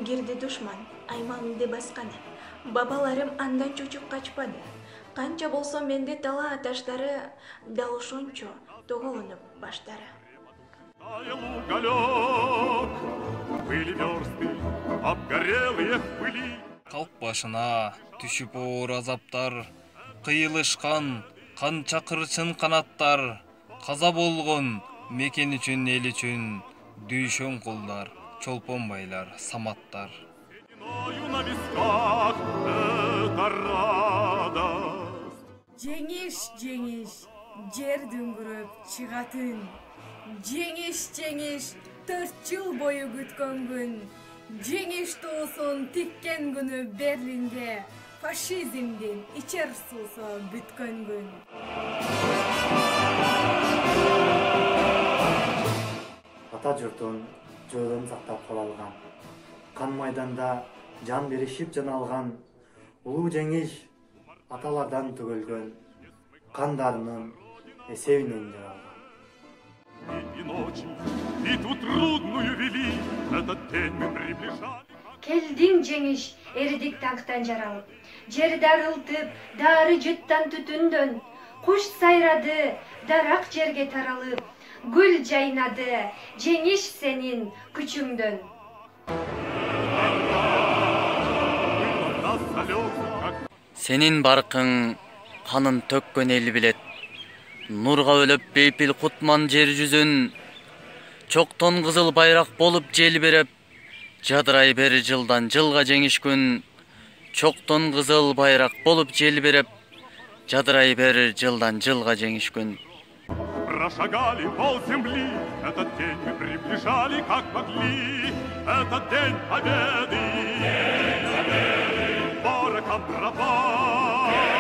Girdi düşman, aymanımды басқаны. Babalarım andan çocuk kaçmadı. Kança bolsa mende tala taşları, dal ошончо тоголонуп баштары. Таял уголек, были версты, обгорелые в пыли. Kalk başına düşüp oğur azaptar, kıyılışkan, kan çakırçın kanattar, kaza bolgun, meкен üçün, el üçün, düşön kullar, çolpon baylar, samattar. Сединою на висках это радость. Жеңиш, жеңиш, жер дүңгүрөп чыгатын. Жеңиш, жеңиш, 4 жыл бою күткөн күн. Жеңиш туусун тиккен күнү Берлинде фашизмдин ичер суусу бүткөн күн. Ата журтун жолун сактап кала алган. Кан майданда жан беришип жана алган. Улуу жеңиш аталардан төгүлгөн кандарынын эсебинен жаралган. И ночи, и ту трудную вели, этот день мы приближали. Келдиң жеңиш, эридик танктан жаралып. Жер дарылтып, дары жыттан түтүндөн. Куш сайрады, дарак жерге таралып. Гүл жайнады, жеңиш сенин күчүңдөн. Senin barkın kanın tökkön el bilet. Nurga ölüp beypil kutman jer yüzün. Çokton kızıl bayrak bolup jel berip. Jadıray beri жылдан жылга жеңиш күн. Çokton kızıl bayrak bolup jel berip. Jadıray beri жылдан жылга жеңиш күн. Прошагали пол земли, этот день мы приближали как могли. Этот день победы, ворогам пропал.